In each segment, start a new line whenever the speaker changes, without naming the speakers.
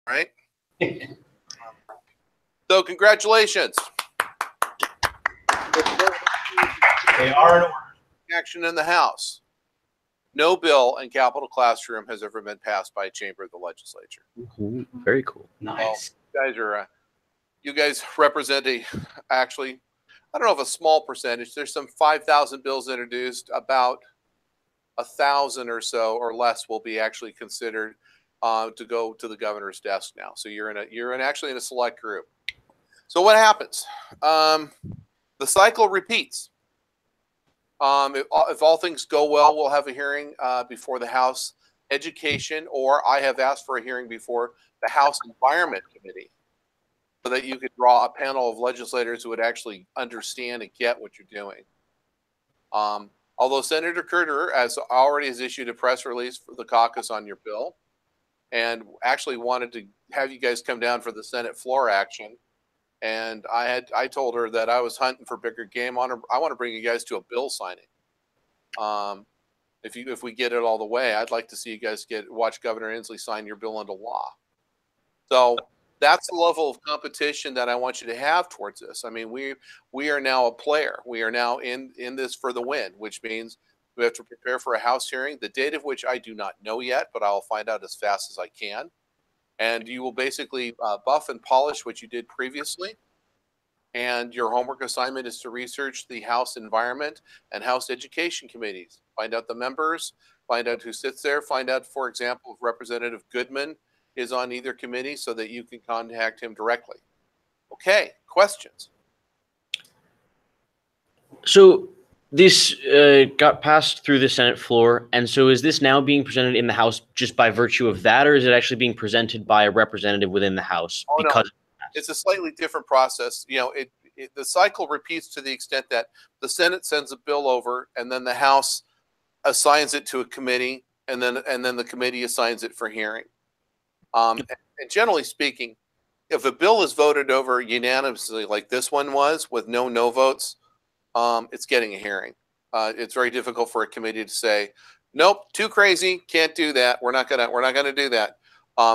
right? So congratulations.
They are in order.
Action in the House. No bill in Capital Classroom has ever been passed by a chamber of the legislature.
Very cool.
Nice.
Well, you guys represent actually, I don't know if a small percentage. There's some 5,000 bills introduced. About 1,000 or so or less will be actually considered to go to the governor's desk now. So you're actually in a select group. So what happens? The cycle repeats. If all things go well, we'll have a hearing before the House Education, or I have asked for a hearing before the House Environment Committee, so that you could draw a panel of legislators who would actually understand and get what you're doing. Although Senator Curter has issued a press release for the caucus on your bill, and actually wanted to have you guys come down for the Senate floor action. And I told her that I was hunting for bigger game on her. I want to bring you guys to a bill signing. If we get it all the way, I'd like to see you guys watch Governor Inslee sign your bill into law. So that's the level of competition that I want you to have towards this. I mean, we are now a player. We are now in this for the win, which means we have to prepare for a House hearing, the date of which I do not know yet, but I'll find out as fast as I can. And you will basically buff and polish what you did previously. And your homework assignment is to research the House Environment and House Education Committees. Find out the members, find out who sits there, find out, for example, if Representative Goodman is on either committee so that you can contact him directly. Okay, questions?
So this got passed through the Senate floor, and so is this now being presented in the House just by virtue of that, or is it actually being presented by a representative within the House?
Oh, no. It's a slightly different process. You know, the cycle repeats to the extent that the Senate sends a bill over, and then the House assigns it to a committee, and then the committee assigns it for hearing. And generally speaking, if a bill is voted over unanimously, like this one was, with no votes, it's getting a hearing. It's very difficult for a committee to say, nope, too crazy, can't do that. We're not gonna do that.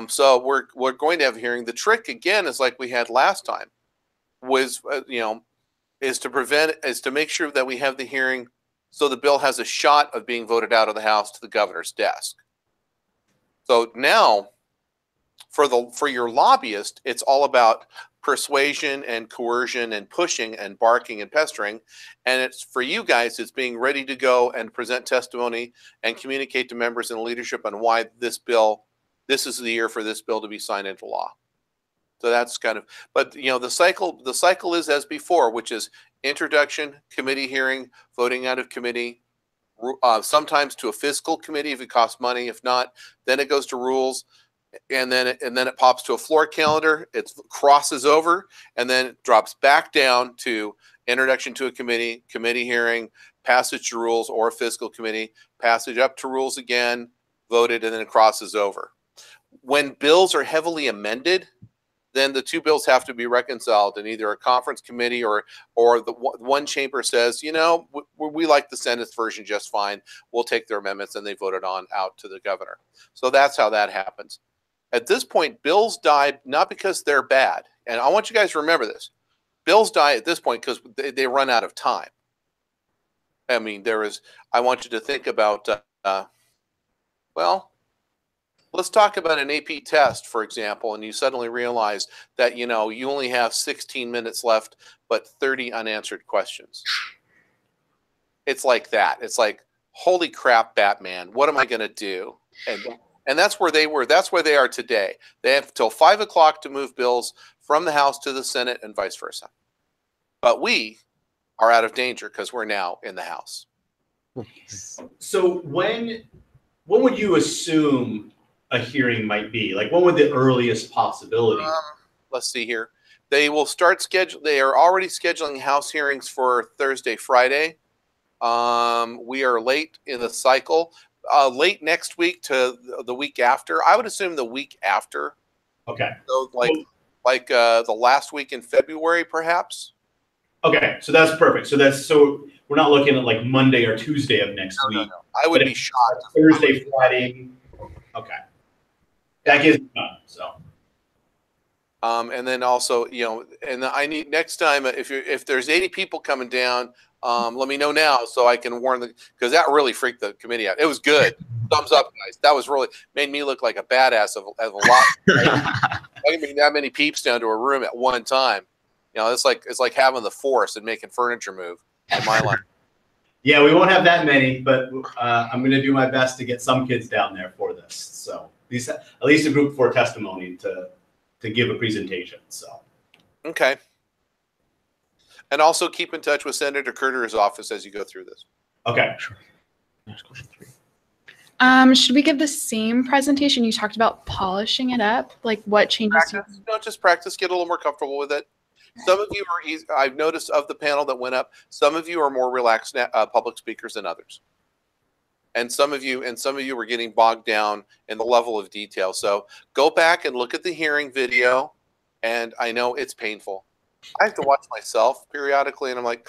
So we're going to have a hearing. The trick again is like we had last time, was is to make sure that we have the hearing so the bill has a shot of being voted out of the House to the governor's desk. So now, for your lobbyist, it's all about persuasion and coercion and pushing and barking and pestering, and it's for you guys, it's being ready to go and present testimony and communicate to members and leadership on why this is the year for this bill to be signed into law. So that's kind of, but the cycle is as before, which is introduction, committee hearing, voting out of committee, sometimes to a fiscal committee if it costs money. If not, then it goes to rules, and then it pops to a floor calendar. It crosses over, and then it drops back down to introduction to a committee, committee hearing, passage to rules, or a fiscal committee, passage up to rules again, voted, and then it crosses over. When bills are heavily amended, then the two bills have to be reconciled, and either a conference committee or the one chamber says, we like the Senate's version just fine. We'll take their amendments, and they vote it out to the governor. So that's how that happens. At this point, bills die not because they're bad, and I want you guys to remember this. Bills die at this point because they run out of time. I mean, I want you to think about, let's talk about an AP test, for example, and you suddenly realize that, you only have 16 minutes left, but 30 unanswered questions. It's like that. It's like, holy crap, Batman, what am I going to do? And that's where they were. That's where they are today. They have till 5 o'clock to move bills from the House to the Senate and vice versa. But we are out of danger because we're now in the House.
So when would you assume a hearing might be? Like, when would the earliest possibility?
Let's see here. They will start They are already scheduling House hearings for Thursday, Friday. We are late in the cycle. Late next week to the week after. I would assume the week after.
Okay.
So like the last week in February, perhaps.
Okay, so that's perfect. So we're not looking at like Monday or Tuesday of next week.
No. I would be shocked.
Thursday, Friday. Okay. That gives me time. So.
And then also, and I need next time if there's 80 people coming down, let me know now so I can warn because that really freaked the committee out. It was good. Thumbs up, guys. That was really made me look like a badass of a lot. I can bring that many peeps down to a room at one time. It's like having the Force and making furniture move in my life.
Yeah, we won't have that many, but I'm going to do my best to get some kids down there for this. So at least a group for testimony to give a presentation. So
okay. And also keep in touch with Senator Curter's office as you go through this.
Okay.
Sure. Next question 3.
Should we give the same presentation? You talked about polishing it up. Like what changes?
Practice. No, just practice. Get a little more comfortable with it. Some of you are easy. I've noticed of the panel that went up, some of you are more relaxed public speakers than others. And some of you were getting bogged down in the level of detail. So go back and look at the hearing video. And I know it's painful. I have to watch myself periodically, and I'm like,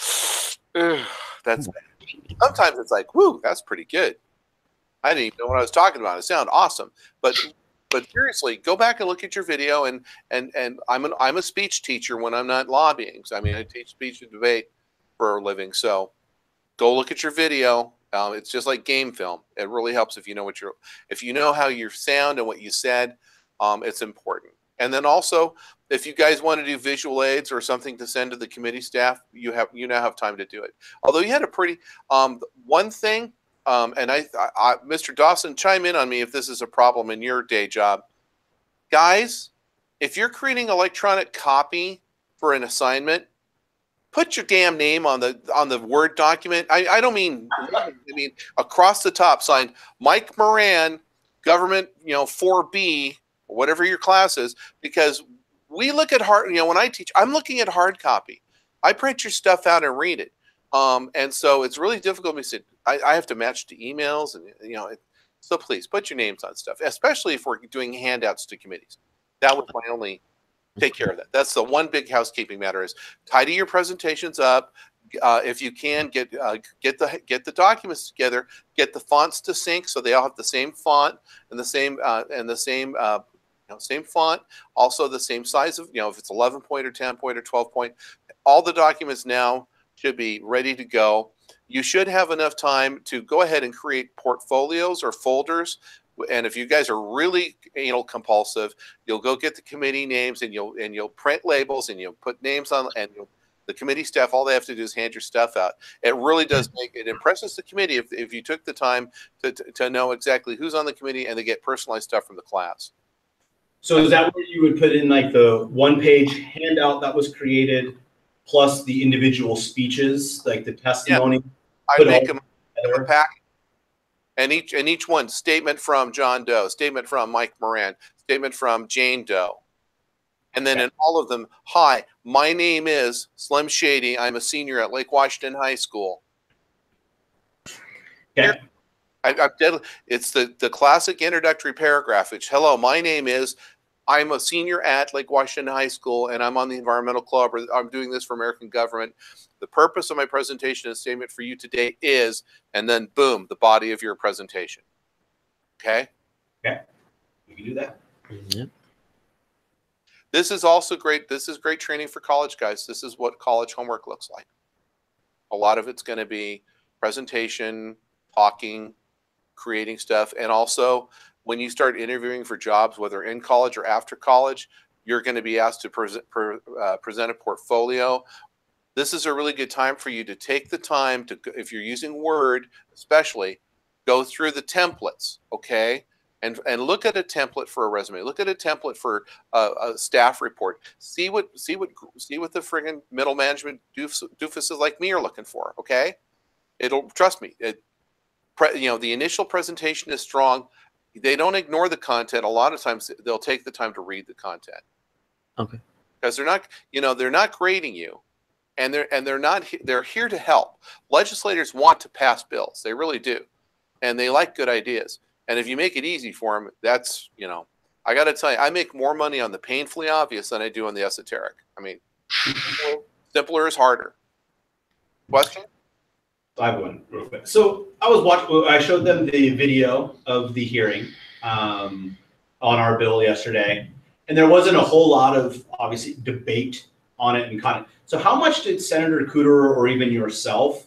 that's bad. Sometimes it's like, whoo, that's pretty good. I didn't even know what I was talking about. It sounded awesome. But seriously, go back and look at your video. And I'm a speech teacher when I'm not lobbying. So, I mean, I teach speech and debate for a living. So go look at your video. It's just like game film. It really helps if you know how you sound and what you said. It's important. And then also, if you guys want to do visual aids or something to send to the committee staff, you now have time to do it. Although you had a pretty one thing, and I Mr. Dawson, chime in on me if this is a problem in your day job, guys. If you're creating electronic copy for an assignment, put your damn name on the Word document. I don't mean I mean across the top, signed Mike Moran, government 4B. Whatever your class is, because we look at when I teach, I'm looking at hard copy. I print your stuff out and read it. And so it's really difficult. I have to match to emails and, so please put your names on stuff, especially if we're doing handouts to committees. That was my only take care of that. That's the one big housekeeping matter is tidy your presentations up. If you can get the documents together, get the fonts to sync so they all have the same font and the same same font, also the same size of, if it's 11 point or 10 point or 12 point, all the documents now should be ready to go. You should have enough time to go ahead and create portfolios or folders. And if you guys are really anal compulsive, you'll go get the committee names and you'll print labels and you'll put names on, and the committee staff, all they have to do is hand your stuff out. It really does it impresses the committee if you took the time to know exactly who's on the committee and they get personalized stuff from the class.
So is that where you would put in like the one-page handout that was created, plus the individual speeches, like the testimony?
Yeah. I make them a pack, and each one, statement from John Doe, statement from Mike Moran, statement from Jane Doe, and then in all of them, hi, my name is Slim Shady. I'm a senior at Lake Washington High School.
Okay.
It's the classic introductory paragraph. It's hello, my name is, I'm a senior at Lake Washington High School, and I'm on the environmental club, or I'm doing this for American government. The purpose of my presentation and statement for you today is, and then boom, the body of your presentation. Okay?
Okay. We can do that.
Mm-hmm.
This is also great. This is great training for college guys. This is what college homework looks like. A lot of it's going to be presentation, talking, creating stuff. And also, when you start interviewing for jobs, whether in college or after college, you're going to be asked to present a portfolio. This is a really good time for you to take the time to, if you're using Word, especially, go through the templates, okay? And look at a template for a resume. Look at a template for a staff report. See what the friggin' middle management doofuses like me are looking for, okay? Trust me. The initial presentation is strong. They don't ignore the content. A lot of times they'll take the time to read the content.
Okay.
Because they're not grading you, and they're here to help. Legislators want to pass bills. They really do, and they like good ideas. And if you make it easy for them, that's I got to tell you, I make more money on the painfully obvious than I do on the esoteric. I mean, simpler is harder. Question?
I have one real quick. So I showed them the video of the hearing on our bill yesterday, and there wasn't a whole lot of obviously debate on it and kind of. So how much did Senator Cooter or even yourself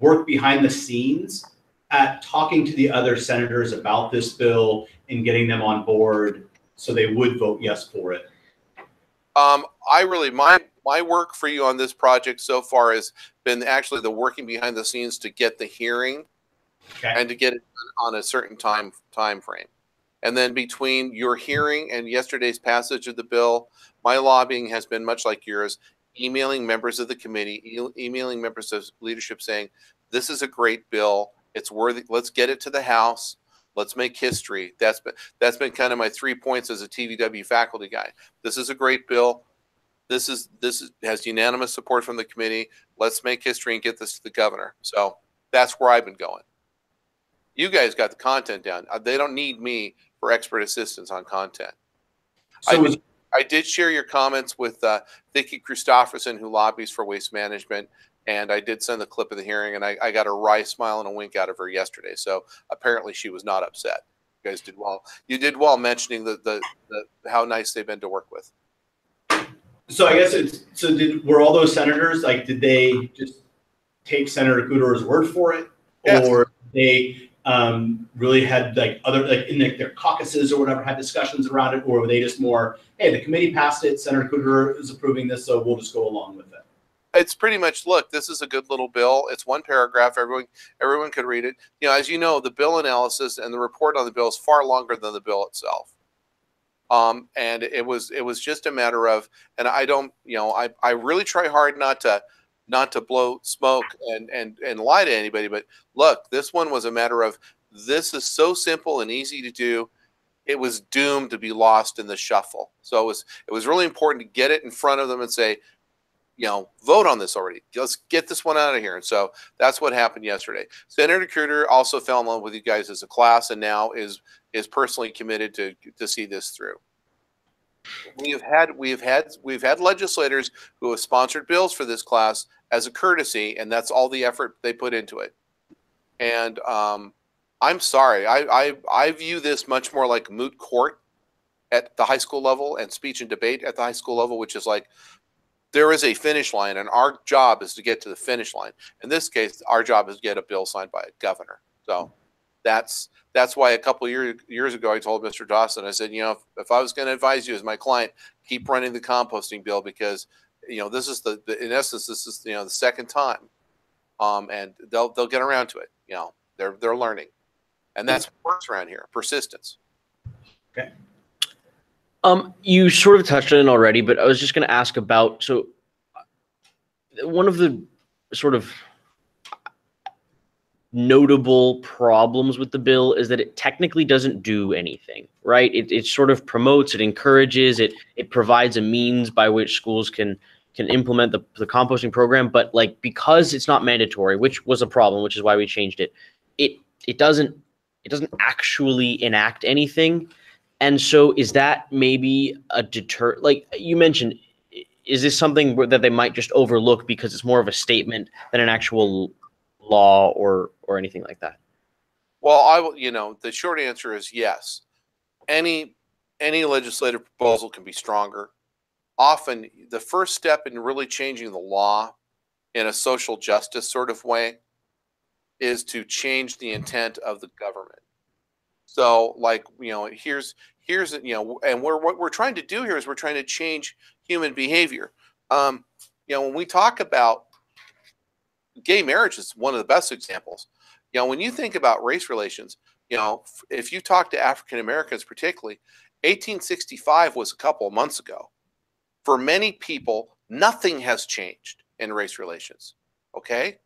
work behind the scenes at talking to the other senators about this bill and getting them on board so they would vote yes for it?
My work for you on this project so far has been actually the working behind the scenes to get the hearing and to get it on a certain time frame. And then between your hearing and yesterday's passage of the bill, my lobbying has been much like yours, emailing members of the committee, emailing members of leadership saying, this is a great bill. It's worthy. Let's get it to the House. Let's make history. That's been kind of my 3 points as a TVW faculty guy. This is a great bill. This has unanimous support from the committee. Let's make history and get this to the governor. So that's where I've been going. You guys got the content down. They don't need me for expert assistance on content.
So
I did share your comments with Vicki Christopherson, who lobbies for waste management, and I did send the clip of the hearing, and I got a wry smile and a wink out of her yesterday. So apparently she was not upset. You guys did well. You did well mentioning the how nice they've been to work with.
So I guess were all those senators, like, did they just take Senator Cooter's word for it?
Yes.
Or they really had like in their caucuses or whatever had discussions around it, or were they just more, hey, the committee passed it, Senator Cooter is approving this, so we'll just go along with it?
It's pretty much, look, this is a good little bill. It's one paragraph. Everyone could read it. You know, as you know, the bill analysis and the report on the bill is far longer than the bill itself. And it was just a matter of, and I don't, you know, I really try hard not to blow smoke and lie to anybody, but look, this one was a matter of, this is so simple and easy to do. It was doomed to be lost in the shuffle. So it was really important to get it in front of them and say, you know, vote on this already. Let's get this one out of here. And so that's what happened yesterday. Senator Cooter also fell in love with you guys as a class, and now is personally committed to see this through. We've had legislators who have sponsored bills for this class as a courtesy, and that's all the effort they put into it. And I'm sorry, I view this much more like moot court at the high school level and speech and debate at the high school level, which is like, there is a finish line, and our job is to get to the finish line. In this case, our job is to get a bill signed by a governor. So that's why a couple of years ago I told Mr. Dawson, I said, you know, if I was going to advise you as my client, keep running the composting bill, because, you know, this is in essence, this is, you know, the second time, and they'll get around to it. You know, they're learning, and that's what works around here: persistence.
Okay.
You sort of touched on it already, but I was just going to ask about, so one of the sort of notable problems with the bill is that it technically doesn't do anything, right? It sort of promotes, it encourages, it provides a means by which schools can implement the composting program, but like, because it's not mandatory, which was a problem, which is why we changed it, it doesn't actually enact anything. And so is that maybe a deter, like you mentioned, is this something that they might just overlook because it's more of a statement than an actual law or anything like that?
Well, you know, the short answer is yes. Any legislative proposal can be stronger. Often the first step in really changing the law in a social justice sort of way is to change the intent of the government. So, like, you know, here's you know, and what we're trying to do here is we're trying to change human behavior. You know, when we talk about gay marriage, is one of the best examples. You know, when you think about race relations, you know, if you talk to African Americans, particularly, 1865 was a couple of months ago. For many people, nothing has changed in race relations. Okay,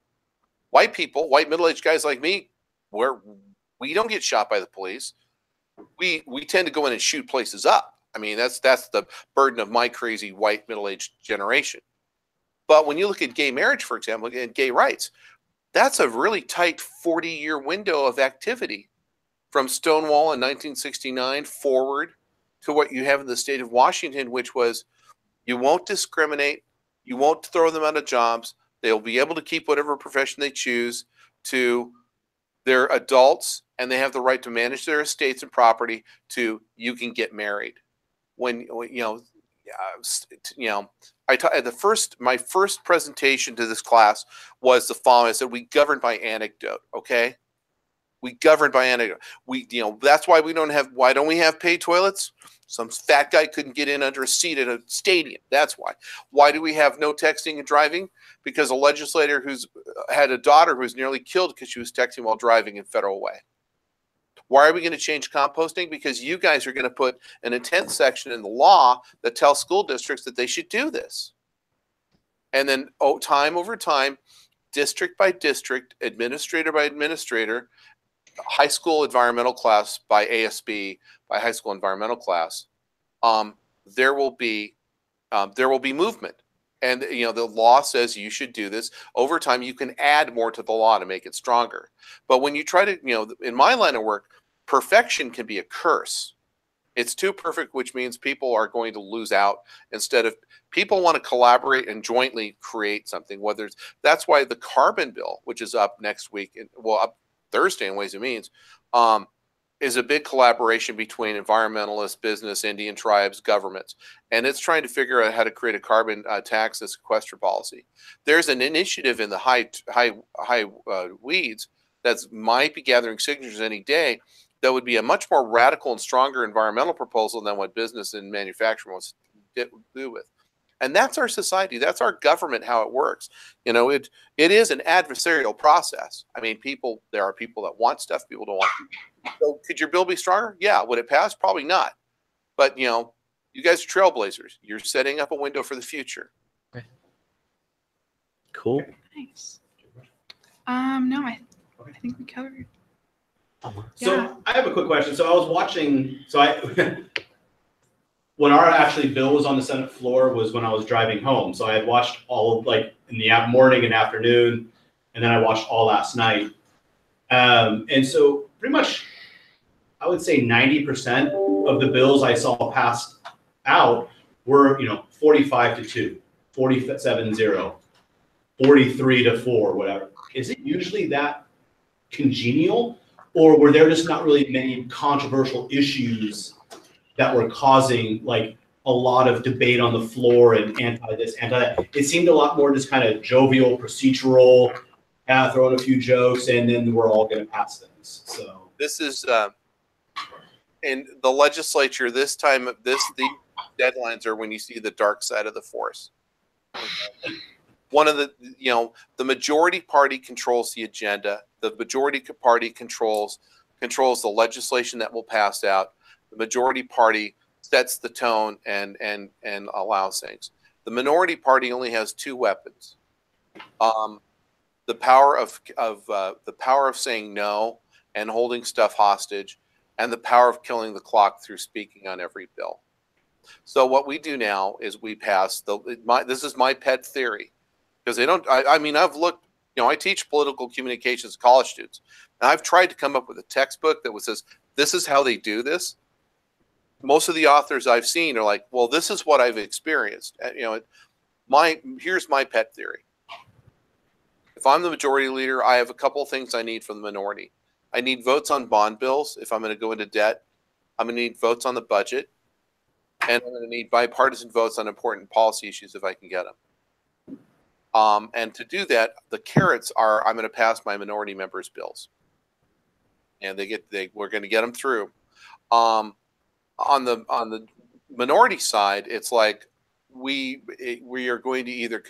white people, white middle-aged guys like me, we don't get shot by the police. We tend to go in and shoot places up. I mean, that's the burden of my crazy white middle-aged generation. But when you look at gay marriage, for example, and gay rights, that's a really tight 40-year window of activity from Stonewall in 1969 forward to what you have in the state of Washington, which was, you won't discriminate, you won't throw them out of jobs, they'll be able to keep whatever profession they choose, to they're adults and they have the right to manage their estates and property, to you can get married. you know, you know, my first presentation to this class was the following. I said, we govern by anecdote. Okay. We govern by anecdote. That's why why don't we have paid toilets? Some fat guy couldn't get in under a seat at a stadium. That's why. Why do we have no texting and driving? Because a legislator who's had a daughter who was nearly killed because she was texting while driving in Federal Way. Why are we going to change composting? Because you guys are going to put an intent section in the law that tells school districts that they should do this. And then time over time, district by district, administrator by administrator, high school environmental class by ASB, by high school environmental class, there will be movement. And the law says you should do this. Over time, you can add more to the law to make it stronger. But when you try to, in my line of work, perfection can be a curse. It's too perfect, which means people are going to lose out. Instead of people want to collaborate and jointly create something. That's why the carbon bill, which is up next week, up Thursday in Ways and Means, is a big collaboration between environmentalists, business, Indian tribes, governments, and it's trying to figure out how to create a carbon tax and sequester policy. There's an initiative in the high weeds that might be gathering signatures any day that would be a much more radical and stronger environmental proposal than what business and manufacturing wants to do with. And that's our society. That's our government, how it works. It is an adversarial process. I mean, there are people that want stuff, people don't want it. So could your bill be stronger? Yeah. Would it pass? Probably not. But, you guys are trailblazers. You're setting up a window for the future.
Okay. Cool.
Nice. No, I think we covered.
So I have a quick question. So I was watching, when our actually bill was on the Senate floor was when I was driving home. So I had watched all of in the morning and afternoon, and then I watched all last night. And so pretty much, I would say 90% of the bills I saw passed out were, 45-2, 47-0, 43-4, whatever. Is it usually that congenial, or were there just not really many controversial issues that were causing a lot of debate on the floor and anti this, anti that? It seemed a lot more just kind of jovial, procedural, throwing a few jokes, and then we're all going to pass things. So
this is in the legislature. This time, the deadlines are when you see the dark side of the force. One of the majority party controls the agenda. The majority party controls the legislation that will pass out. The majority party sets the tone and allows things. The minority party only has two weapons: the power of saying no and holding stuff hostage, and the power of killing the clock through speaking on every bill. So what we do now is we pass this is my pet theory, because they don't. I mean, I've looked. I teach political communications to college students, and I've tried to come up with a textbook that says this is how they do this. Most of the authors I've seen are like, well, this is what I've experienced. Here's my pet theory. If I'm the majority leader, I have a couple of things I need from the minority. I need votes on bond bills if I'm going to go into debt. I'm going to need votes on the budget. And I'm going to need bipartisan votes on important policy issues if I can get them. And to do that, the carrots are I'm going to pass my minority members' bills. And we're going to get them through. On the minority side, it's like we are going to either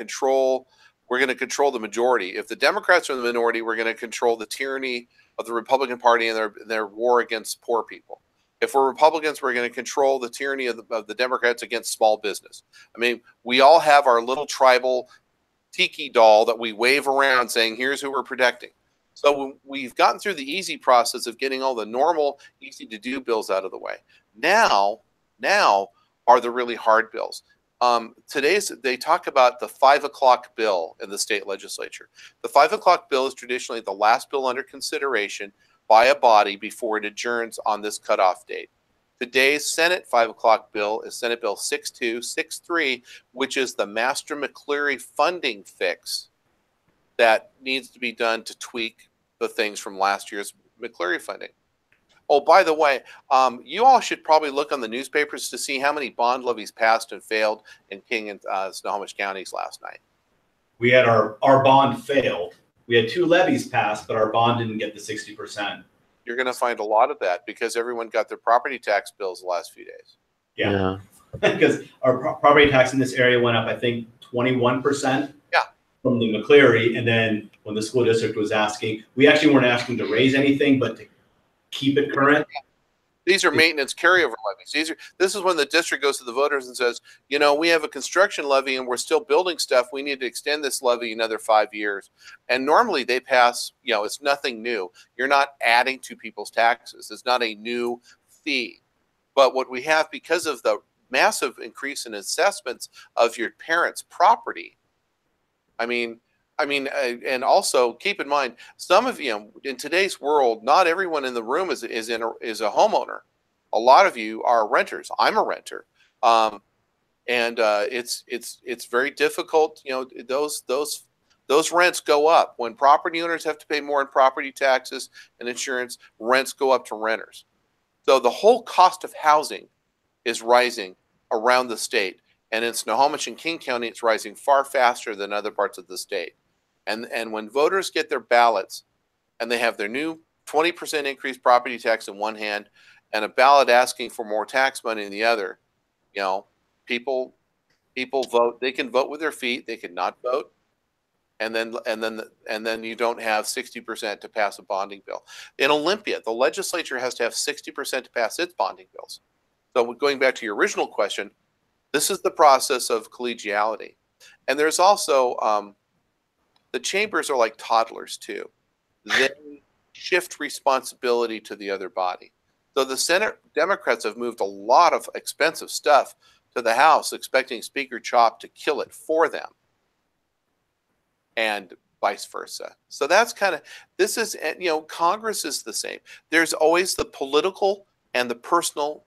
we're going to control the majority. If the Democrats are in the minority, we're going to control the tyranny of the Republican Party and their war against poor people. If we're Republicans, we're going to control the tyranny of the Democrats against small business. I mean, we all have our little tribal tiki doll that we wave around saying, here's who we're protecting. So we've gotten through the easy process of getting all the normal, easy to do bills out of the way. Now are the really hard bills. They talk about the 5 o'clock bill in the state legislature. The 5 o'clock bill is traditionally the last bill under consideration by a body before it adjourns on this cutoff date. Today's Senate 5 o'clock bill is Senate Bill 6263, which is the Master McCleary funding fix that needs to be done to tweak the things from last year's McCleary funding. Oh, by the way, you all should probably look on the newspapers to see how many bond levies passed and failed in King and Snohomish counties last night.
We had our bond failed. We had 2 levies passed, but our bond didn't get the 60%.
You're going to find a lot of that because everyone got their property tax bills the last few days.
Yeah. Because our property tax in this area went up, I think, 21%.
Yeah.
From the McCleary. And then when the school district was asking, we actually weren't asking to raise anything, but to keep it current.
These are maintenance carryover levies. This is when the district goes to the voters and says, you know, we have a construction levy and we're still building stuff. We need to extend this levy another 5 years. And normally they pass, you know, it's nothing new. You're not adding to people's taxes. It's not a new fee. But what we have, because of the massive increase in assessments of your parents' property, and also keep in mind, some of you in today's world, not everyone in the room is a homeowner. A lot of you are renters. I'm a renter, and it's very difficult. You know, those rents go up when property owners have to pay more in property taxes and insurance. Rents go up to renters, so the whole cost of housing is rising around the state. And in Snohomish and King County, it's rising far faster than other parts of the state. And when voters get their ballots and they have their new 20% increased property tax in one hand and a ballot asking for more tax money in the other, you know, people vote. They can vote with their feet. They can not vote. And then you don't have 60% to pass a bonding bill. In Olympia, the legislature has to have 60% to pass its bonding bills. So going back to your original question, this is the process of collegiality. And there's also the chambers are like toddlers too. They shift responsibility to the other body. So the Senate Democrats have moved a lot of expensive stuff to the House, expecting Speaker Chop to kill it for them, and vice versa. So that's kind of, this is, you know, Congress is the same. There's always the political and the personal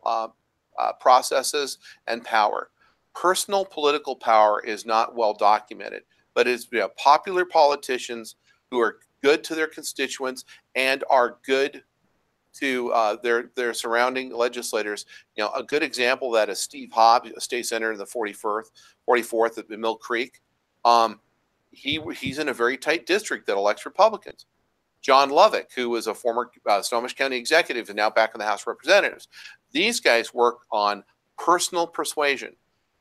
processes and power. Personal political power is not well documented, but it's, you know, popular politicians who are good to their constituents and are good to their surrounding legislators. You know, a good example of that is Steve Hobbs, a state senator in the 44th at Mill Creek. He's in a very tight district that elects Republicans. John Lovick, who was a former Snohomish County executive and now back in the House of Representatives. These guys work on personal persuasion,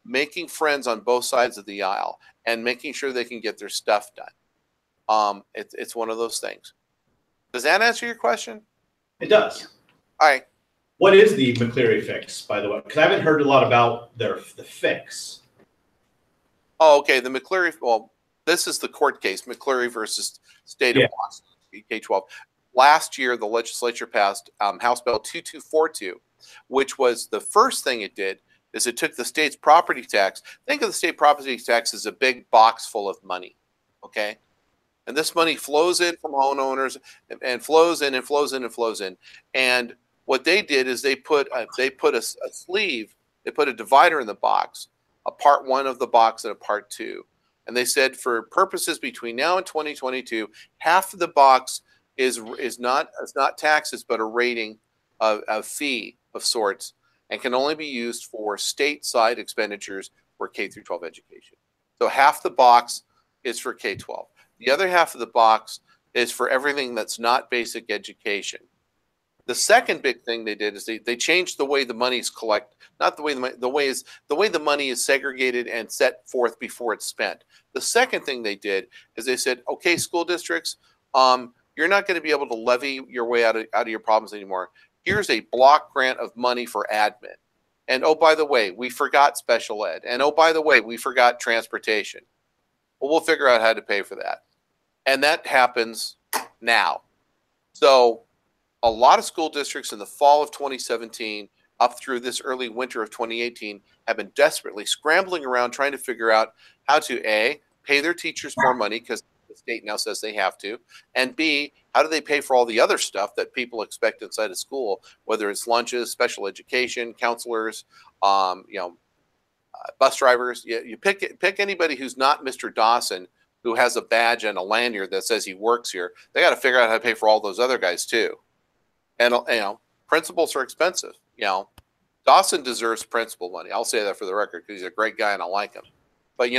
making friends on both sides of the aisle, and making sure they can get their stuff done. It's one of those things. Does that answer your question?
It does.
All right.
What is the McCleary fix, by the way? Because I haven't heard a lot about the fix.
Oh, okay. The McCleary, well, this is the court case, McCleary versus State of Washington, K-12. Last year, the legislature passed House Bill 2242, which was the first thing it did is it took the state's property tax. Think of the state property tax as a big box full of money, okay? And this money flows in from homeowners and flows in and flows in and flows in. And what they did is they put a sleeve, they put a divider in the box, a part one of the box and a part two. And they said for purposes between now and 2022, half of the box is not taxes, but a rating, a fee of sorts, and can only be used for stateside expenditures for K through 12 education. So half the box is for K-12. The other half of the box is for everything that's not basic education. The second big thing they did is they changed the way the money is collected, not the way the way the money is segregated and set forth before it's spent. The second thing they did is they said, okay, school districts, you're not going to be able to levy your way out of your problems anymore. Here's a block grant of money for admin. And oh, by the way, we forgot special ed. And oh, by the way, we forgot transportation. Well, we'll figure out how to pay for that. And that happens now. So a lot of school districts in the fall of 2017 up through this early winter of 2018 have been desperately scrambling around trying to figure out how to A, pay their teachers more money because the state now says they have to, and B, how do they pay for all the other stuff that people expect inside of school, whether it's lunches, special education, counselors, bus drivers. You pick anybody who's not Mr. Dawson, who has a badge and a lanyard that says he works here. They got to figure out how to pay for all those other guys too. And Principals are expensive. Dawson deserves principal money. I'll say that for the record because he's a great guy and I like him. But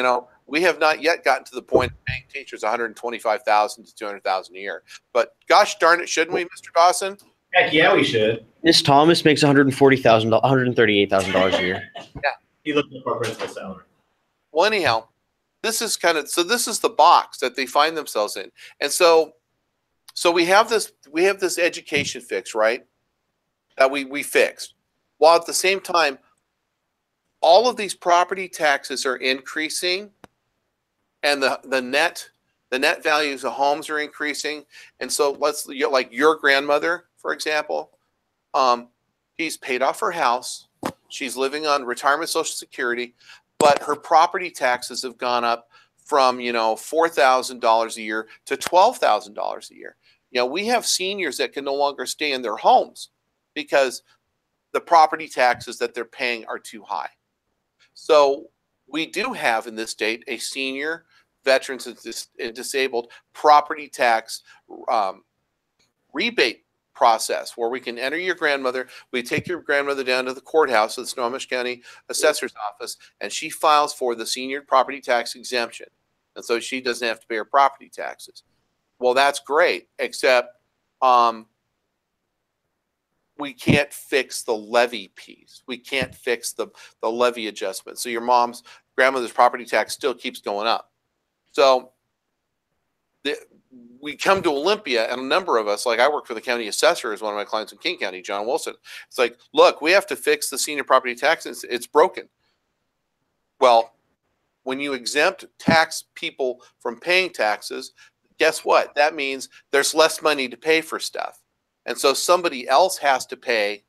we have not yet gotten to the point of paying teachers $125,000 to $200,000 a year. But gosh darn it, shouldn't we, Mr. Dawson?
Heck yeah, we should.
Miss Thomas makes $138,000 a year.
Yeah, he looked for a principal salary.
Well, anyhow, this is the box that they find themselves in, and so we have this education fix, right? That we fixed, while at the same time, all of these property taxes are increasing, and the net values of homes are increasing, and so like your grandmother, for example, she's paid off her house, she's living on retirement Social Security, but her property taxes have gone up from $4,000 a year to $12,000 a year. We have seniors that can no longer stay in their homes because the property taxes that they're paying are too high. So we do have in this state a senior, veterans, and disabled property tax rebate process where we can enter your grandmother. We take your grandmother down to the courthouse, the Snohomish County Assessor's Office, and she files for the senior property tax exemption. And so she doesn't have to pay her property taxes. Well, that's great, except we can't fix the levy piece. We can't fix the levy adjustment. So your grandmother's property tax still keeps going up. So we come to Olympia, and a number of us, like I work for the county assessor as one of my clients in King County, John Wilson. It's like, look, we have to fix the senior property tax. It's broken. Well, when you exempt tax people from paying taxes, guess what? That means there's less money to pay for stuff. And so somebody else has to pay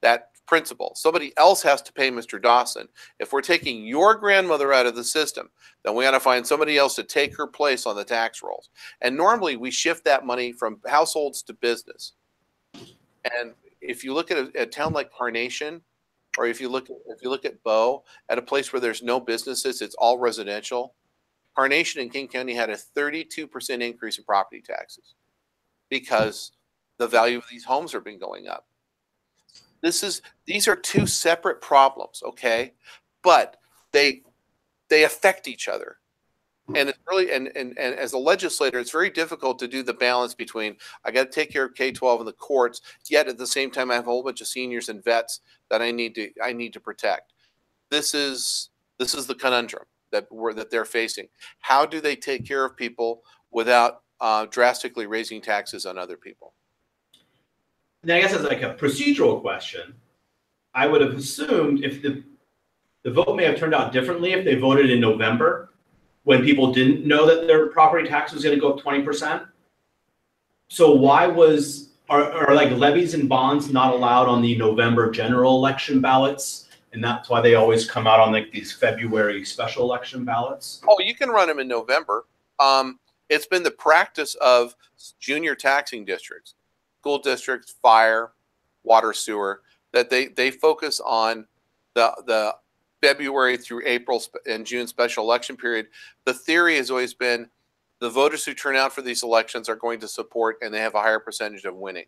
that principal. Somebody else has to pay Mr. Dawson. If we're taking your grandmother out of the system, then we got to find somebody else to take her place on the tax rolls. And normally we shift that money from households to business. And if you look at a town like Carnation, or if you look at Bow, at a place where there's no businesses, it's all residential. Carnation and King County had a 32% increase in property taxes because the value of these homes have been going up. These are two separate problems, okay? But they affect each other. And it's really and as a legislator, it's very difficult to do the balance between I got to take care of K-12 and the courts, yet at the same time I have a whole bunch of seniors and vets that I need to protect. This is the conundrum that they're facing. How do they take care of people without drastically raising taxes on other people?
Then I guess as like a procedural question, I would have assumed if the vote may have turned out differently if they voted in November when people didn't know that their property tax was going to go up 20%. So why are like levies and bonds not allowed on the November general election ballots? And that's why they always come out on like these February special election ballots?
Oh, you can run them in November. It's been the practice of junior taxing districts, school districts, fire, water, sewer, that they focus on the February through April and June special election period. The theory has always been the voters who turn out for these elections are going to support, and they have a higher percentage of winning.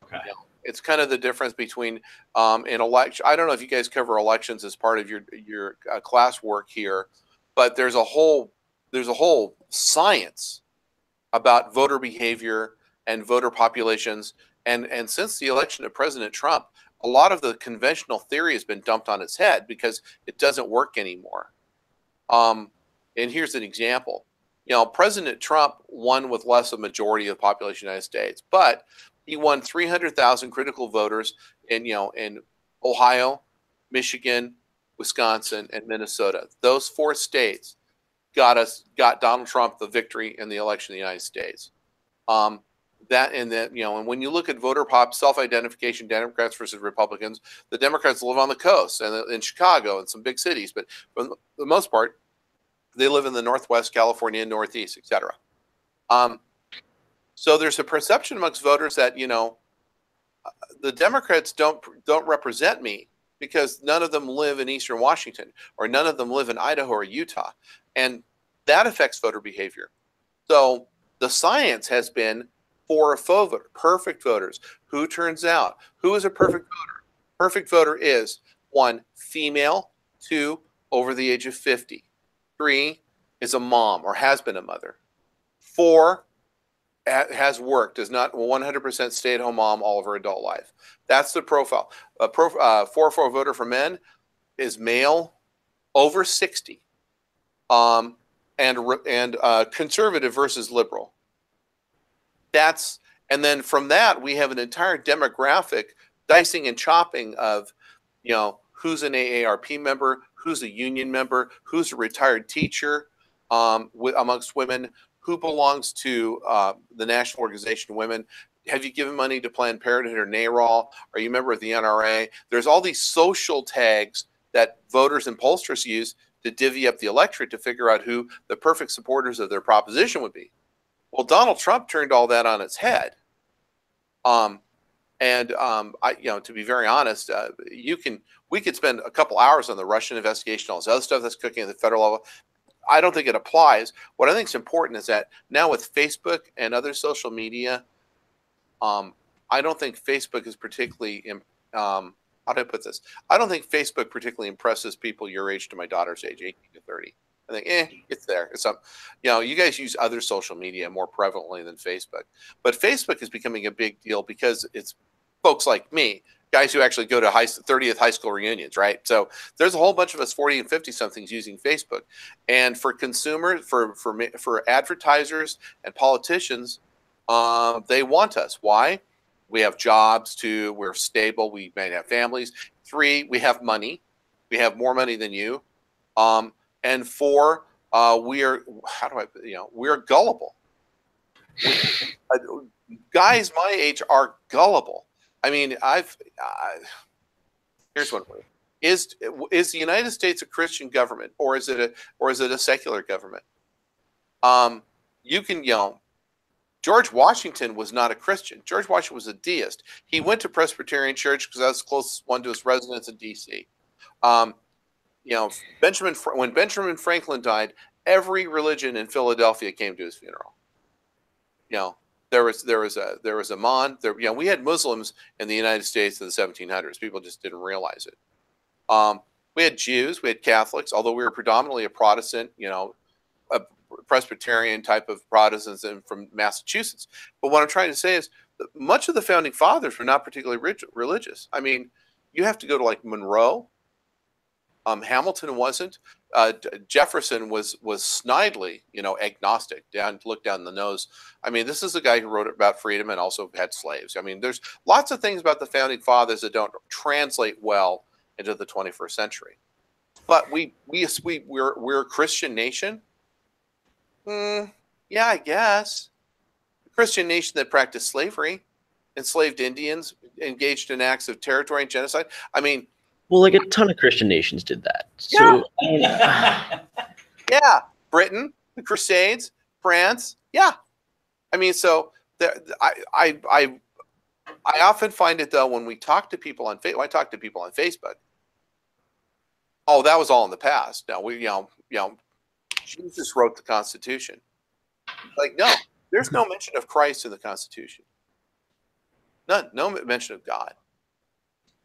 Okay.
You know, it's kind of the difference between an election. I don't know if you guys cover elections as part of your class work here, but there's a whole science about voter behavior and voter populations. And since the election of President Trump, a lot of the conventional theory has been dumped on its head because it doesn't work anymore. And here's an example. You know, President Trump won with less of a majority of the population of the United States, but he won 300,000 critical voters in Ohio, Michigan, Wisconsin, and Minnesota. Those four states got Donald Trump the victory in the election of the United States. And when you look at voter self-identification, Democrats versus Republicans, the Democrats live on the coast and in Chicago and some big cities, but for the most part, they live in the Northwest, California, Northeast, etc. So there's a perception amongst voters that the Democrats don't represent me because none of them live in Eastern Washington or none of them live in Idaho or Utah, and that affects voter behavior. So the science has been for a faux voter, perfect voters. Who turns out? Who is a perfect voter? Perfect voter is 1, female, 2, over the age of 50, 3, is a mom or has been a mother, 4, has worked, is not 100% stay-at-home mom all of her adult life. That's the profile. 4 voter for men is male, over 60, and conservative versus liberal. And then from that, we have an entire demographic dicing and chopping of, who's an AARP member, who's a union member, who's a retired teacher, amongst women, who belongs to the National Organization of Women. Have you given money to Planned Parenthood or NARAL? Are you a member of the NRA? There's all these social tags that voters and pollsters use to divvy up the electorate to figure out who the perfect supporters of their proposition would be. Well, Donald Trump turned all that on its head. To be very honest, we could spend a couple hours on the Russian investigation, all this other stuff that's cooking at the federal level. I don't think it applies. What I think is important is that now with Facebook and other social media, I don't think Facebook is particularly, how do I put this? I don't think Facebook particularly impresses people your age to my daughter's age, 18 to 30. I think, it's there. It's you guys use other social media more prevalently than Facebook. But Facebook is becoming a big deal because it's folks like me, guys who actually go to 30th high school reunions, right? So there's a whole bunch of us 40 and 50 somethings using Facebook. And for consumers, for advertisers and politicians, they want us. Why? We have jobs, 2, we're stable, we may have families. 3, we have money. We have more money than you. And 4, we're gullible. Guys my age are gullible. I mean, here's one for you. Is the United States a Christian government, or is it a secular government? George Washington was not a Christian. George Washington was a deist. He went to Presbyterian church because that's the closest one to his residence in D.C. When Benjamin Franklin died, every religion in Philadelphia came to his funeral. There was a Mon. We had Muslims in the United States in the 1700s. People just didn't realize it. We had Jews, we had Catholics, although we were predominantly a Protestant, a Presbyterian type of Protestants from Massachusetts. But what I'm trying to say is that much of the founding fathers were not particularly religious. I mean, you have to go to like Monroe. Hamilton wasn't. Jefferson was snidely, agnostic, look down the nose. I mean, this is a guy who wrote about freedom and also had slaves. I mean, there's lots of things about the founding fathers that don't translate well into the 21st century. But we're a Christian nation. Yeah, I guess. A Christian nation that practiced slavery, enslaved Indians, engaged in acts of territory and genocide. I mean,
well, like a ton of Christian nations did that. So,
yeah, Britain, the Crusades, France. Yeah, I mean, so I often find it though when we talk to people on Facebook. Oh, that was all in the past. No, Jesus wrote the Constitution. Like, no, there's no mention of Christ in the Constitution. None. No mention of God.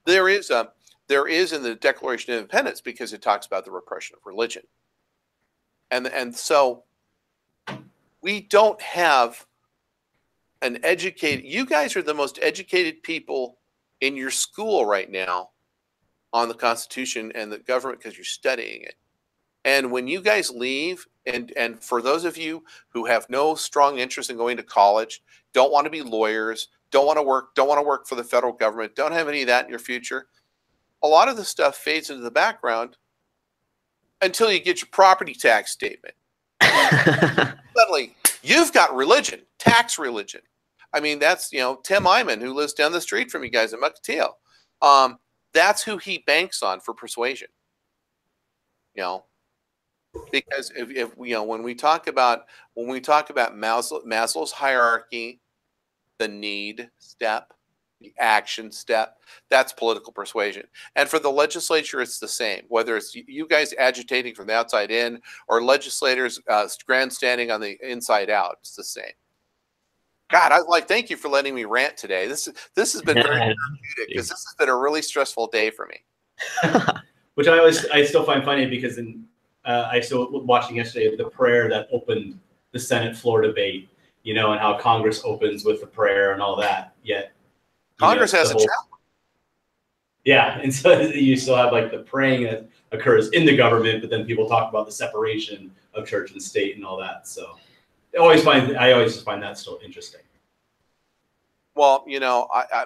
There is in the Declaration of Independence because it talks about the repression of religion. And so we don't have an educated, you guys are the most educated people in your school right now on the Constitution and the government because you're studying it. And when you guys leave, and for those of you who have no strong interest in going to college, don't want to be lawyers, don't want to work for the federal government, don't have any of that in your future, a lot of the stuff fades into the background until you get your property tax statement. Suddenly, you've got religion, tax religion. I mean, that's, Tim Eyman, who lives down the street from you guys in Mukilteo. That's who he banks on for persuasion. Because if when we talk about Maslow's hierarchy, the need step, the action step, that's political persuasion. And for the legislature, it's the same. Whether it's you guys agitating from the outside in or legislators grandstanding on the inside out, it's the same. God, thank you for letting me rant today. This has been very therapeutic because this has been a really stressful day for me.
Which I still find funny because I still watching yesterday the prayer that opened the Senate floor debate, and how Congress opens with the prayer and all that. Yet
Congress has a chapel.
Yeah, and so you still have like the praying that occurs in the government, but then people talk about the separation of church and state and all that. So I always just find that still interesting.
Well,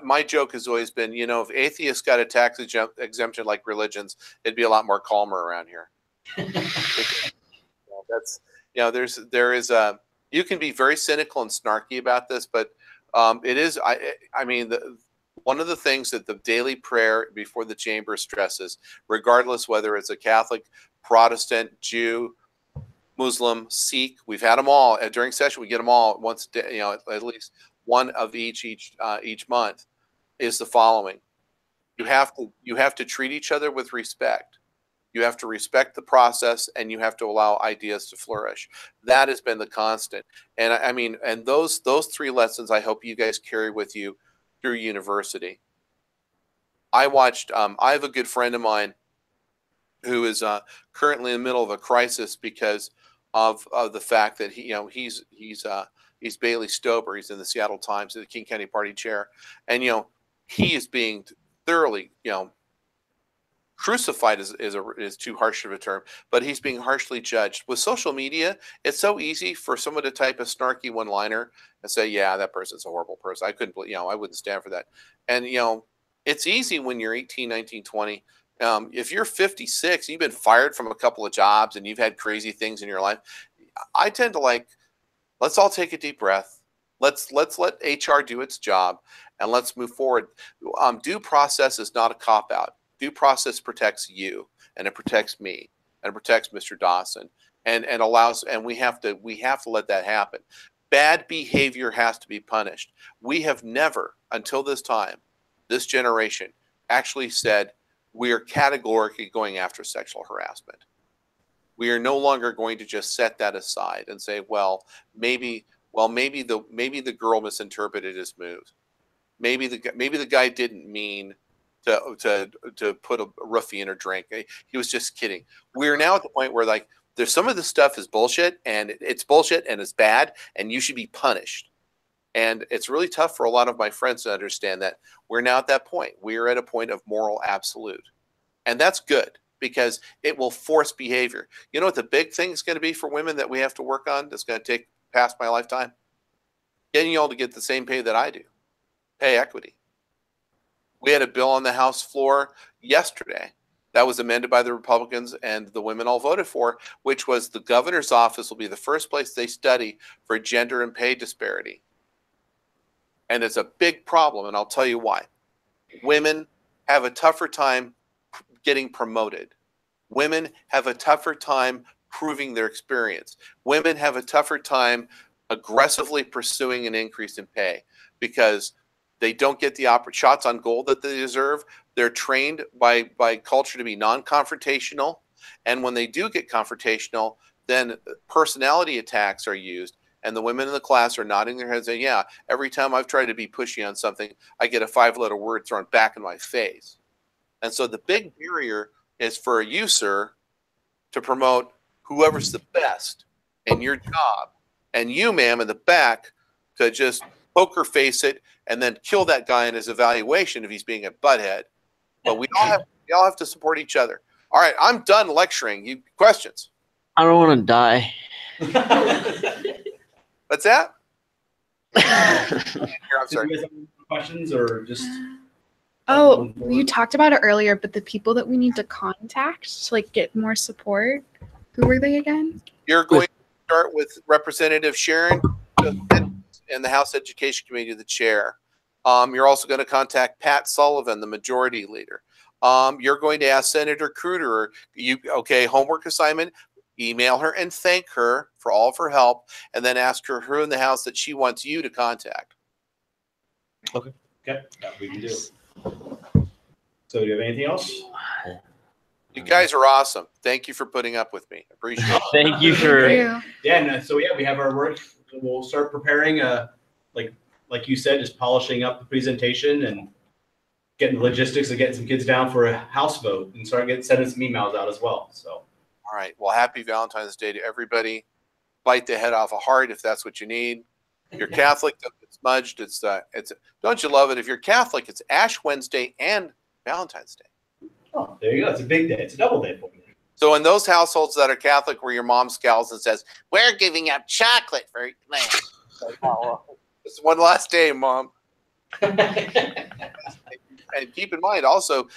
my joke has always been, if atheists got a tax exemption like religions, it'd be a lot more calmer around here. That's, there is a, you can be very cynical and snarky about this, but it is, I mean, one of the things that the daily prayer before the chamber stresses, regardless whether it's a Catholic, Protestant, Jew, Muslim, Sikh, we've had them all during session. We get them all once a day, at least one of each month, is the following: you have to treat each other with respect. You have to respect the process, and you have to allow ideas to flourish. That has been the constant. And I mean, and those three lessons I hope you guys carry with you through university. I have a good friend of mine who is currently in the middle of a crisis because of the fact that he's Bailey Stober. He's in the Seattle Times, the King County Party chair, and he is being thoroughly crucified is too harsh of a term, but he's being harshly judged. With social media, it's so easy for someone to type a snarky one-liner and say, yeah, that person's a horrible person. I couldn't believe, I wouldn't stand for that. And, it's easy when you're 18, 19, 20. If you're 56, you've been fired from a couple of jobs and you've had crazy things in your life. I tend to let's all take a deep breath. Let's let HR do its job and let's move forward. Due process is not a cop-out. Due process protects you, and it protects me, and it protects Mr. Dawson, and allows, and we have to let that happen. Bad behavior has to be punished. We have never, until this time, this generation, actually said we are categorically going after sexual harassment. We are no longer going to just set that aside and say, maybe the girl misinterpreted his moves. Maybe the guy didn't mean to put a roofie in her drink. He was just kidding. We're now at the point where there's some of this stuff is bullshit, and it's bullshit and it's bad, and you should be punished. And it's really tough for a lot of my friends to understand that we're now at that point. We are at a point of moral absolute. And that's good because it will force behavior. You know what the big thing is going to be for women that we have to work on that's going to take past my lifetime? Getting y'all to get the same pay that I do. Pay equity. We had a bill on the House floor yesterday that was amended by the Republicans and the women all voted for, which was the governor's office will be the first place they study for gender and pay disparity. And it's a big problem, and I'll tell you why. Women have a tougher time getting promoted. Women have a tougher time proving their experience. Women have a tougher time aggressively pursuing an increase in pay because they don't get the shots on goal that they deserve. They're trained by culture to be non-confrontational. And when they do get confrontational, then personality attacks are used. And the women in the class are nodding their heads saying, yeah, every time I've tried to be pushy on something, I get a 5-letter word thrown back in my face. And so the big barrier is for you, sir, to promote whoever's the best in your job. And you, ma'am, in the back to just poker face it and then kill that guy in his evaluation if he's being a butthead. But we all have to support each other. All right, I'm done lecturing. You questions?
I don't want to die.
What's that?
I'm sorry. Do you guys have any questions or just?
Oh, you talked about it earlier, but the people that we need to contact to get more support, who were they again?
You're going to start with Representative Sharon in the House Education Committee, the chair. You're also going to contact Pat Sullivan, the majority leader. You're going to ask Senator Cruder, homework assignment, email her and thank her for all of her help, and then ask her who in the House that she wants you to contact.
Okay, that we can do. So do you have anything else?
You guys are awesome. Thank you for putting up with me. Appreciate it.
Thank you for.
Yeah, we have our work. We'll start preparing like you said, just polishing up the presentation and getting the logistics of getting some kids down for a house vote and sending some emails out as well. So,
all right. Well, happy Valentine's Day to everybody. Bite the head off a heart if that's what you need. If you're Catholic, don't get smudged. Don't you love it? If you're Catholic, it's Ash Wednesday and Valentine's Day.
oh, there you go. It's a big day. It's a double day for me.
So in those households that are Catholic, where your mom scowls and says, "We're giving up chocolate for it's one last day, Mom." And keep in mind also,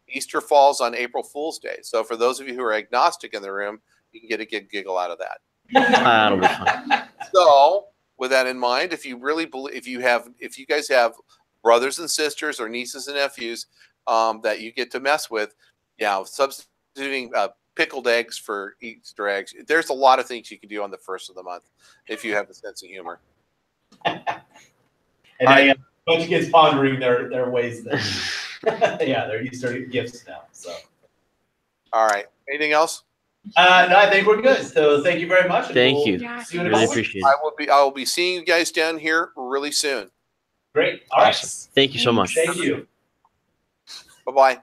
Easter falls on April Fool's Day. So for those of you who are agnostic in the room, you can get a good giggle out of that.
That'll be fun.
So with that in mind, if you really believe, if you guys have brothers and sisters or nieces and nephews that you get to mess with, substituting pickled eggs for Easter eggs. There's a lot of things you can do on the first of the month if you have a sense of humor.
And I have a bunch of kids pondering their ways there. Yeah, they're Easter gifts now. So,
all right. Anything else?
No, I think we're good. So thank you very much.
Thank you.
Yeah,
See you in a
Really
couple weeks.
appreciate it.
I will be seeing you guys down here really soon.
Great. All right.
Awesome. Thank you so much.
Thank you.
Bye-bye.